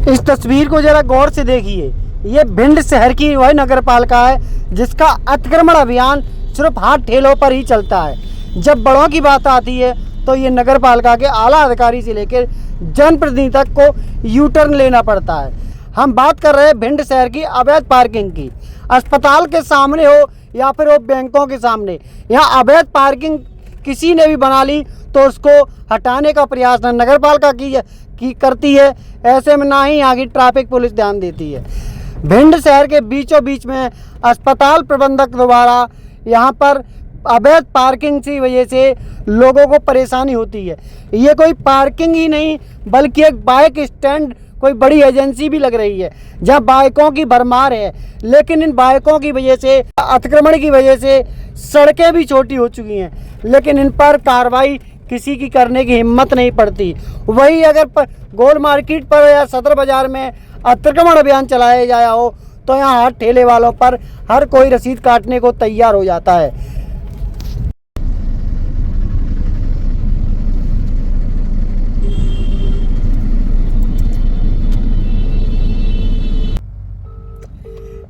इस तस्वीर को जरा गौर से देखिए। ये भिंड शहर की वह नगर पालिका है जिसका अतिक्रमण अभियान सिर्फ हाथ ठेलों पर ही चलता है। जब बड़ों की बात आती है तो ये नगर पालिका के आला अधिकारी से लेकर जनप्रतिनिधि तक को यू टर्न लेना पड़ता है। हम बात कर रहे हैं भिंड शहर की अवैध पार्किंग की। अस्पताल के सामने हो या फिर हो बैंकों के सामने, यहाँ अवैध पार्किंग किसी ने भी बना ली तो उसको हटाने का प्रयास न नगर पालिका की करती है, ऐसे में ना ही यहाँ की ट्रैफिक पुलिस ध्यान देती है। भिंड शहर के बीचों बीच में अस्पताल प्रबंधक द्वारा यहाँ पर अवैध पार्किंग की वजह से लोगों को परेशानी होती है। ये कोई पार्किंग ही नहीं बल्कि एक बाइक स्टैंड, कोई बड़ी एजेंसी भी लग रही है जहाँ बाइकों की भरमार है। लेकिन इन बाइकों की वजह से, अतिक्रमण की वजह से सड़कें भी छोटी हो चुकी हैं, लेकिन इन पर कार्रवाई किसी की करने की हिम्मत नहीं पड़ती। वही अगर गोल मार्केट पर या सदर बाजार में अतिक्रमण अभियान चलाया जाया हो तो यहाँ हाथ ठेले वालों पर हर कोई रसीद काटने को तैयार हो जाता है।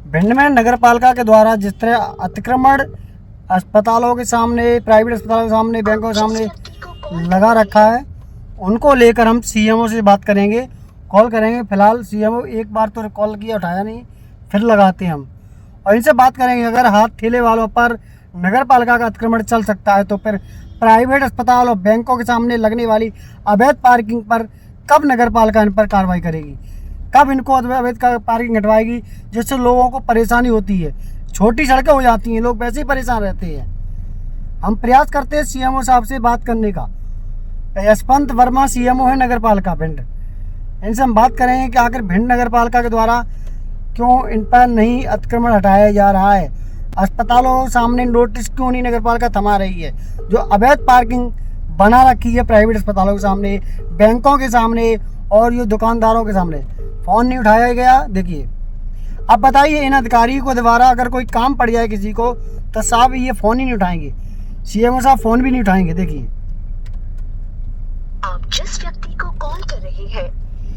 भिंड में नगर पालिका के द्वारा जिस तरह अतिक्रमण अस्पतालों के सामने, प्राइवेट अस्पतालों के सामने, बैंकों के सामने लगा रखा है, उनको लेकर हम सीएमओ से बात करेंगे, कॉल करेंगे। फिलहाल सीएमओ एक बार तो कॉल किया, उठाया नहीं, फिर लगाते हम और इनसे बात करेंगे। अगर हाथ ठेले वालों पर नगर पालिका का अतिक्रमण चल सकता है तो फिर प्राइवेट अस्पताल और बैंकों के सामने लगने वाली अवैध पार्किंग पर कब नगर पालिका इन पर कार्रवाई करेगी, कब इनको अवैध पार्किंग हटवाएगी, जिससे लोगों को परेशानी होती है। छोटी सड़कें हो जाती हैं, लोग वैसे ही परेशान रहते हैं। हम प्रयास करते हैं सीएमओ साहब से बात करने का। यशवंत वर्मा सीएमओ है नगर पालिका भिंड, इनसे हम बात करेंगे कि आखिर भिंड नगर पालिका के द्वारा क्यों इन पर नहीं अतिक्रमण हटाया जा रहा है। अस्पतालों सामने नोटिस क्यों नहीं नगर पालिका थमा रही है। जो अवैध पार्किंग बना रखी है प्राइवेट अस्पतालों के सामने, बैंकों के सामने और ये दुकानदारों के सामने, फ़ोन नहीं उठाया गया। देखिए, अब बताइए इन अधिकारियों को दोबारा अगर कोई काम पड़ जाए किसी को तो साहब ये फ़ोन ही नहीं उठाएंगे, सीएमओ साहब फ़ोन भी नहीं उठाएंगे। देखिए, आप जिस व्यक्ति को कॉल कर रहे हैं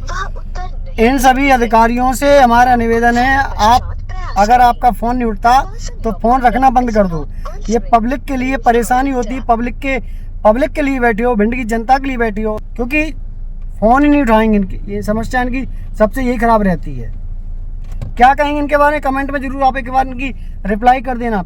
वह उत्तर नहीं। इन सभी अधिकारियों से हमारा निवेदन है, आप अगर आपका फ़ोन नहीं उठता तो फ़ोन रखना बंद कर दो। ये पब्लिक के लिए परेशानी होती है, पब्लिक के लिए बैठे हो, भिंड की जनता के लिए बैठी हो, क्योंकि फ़ोन ही नहीं उठाएंगे। इनकी ये समस्या इनकी सबसे यही ख़राब रहती है। क्या कहेंगे इनके बारे में कमेंट में ज़रूर आप एक बार इनकी रिप्लाई कर देना।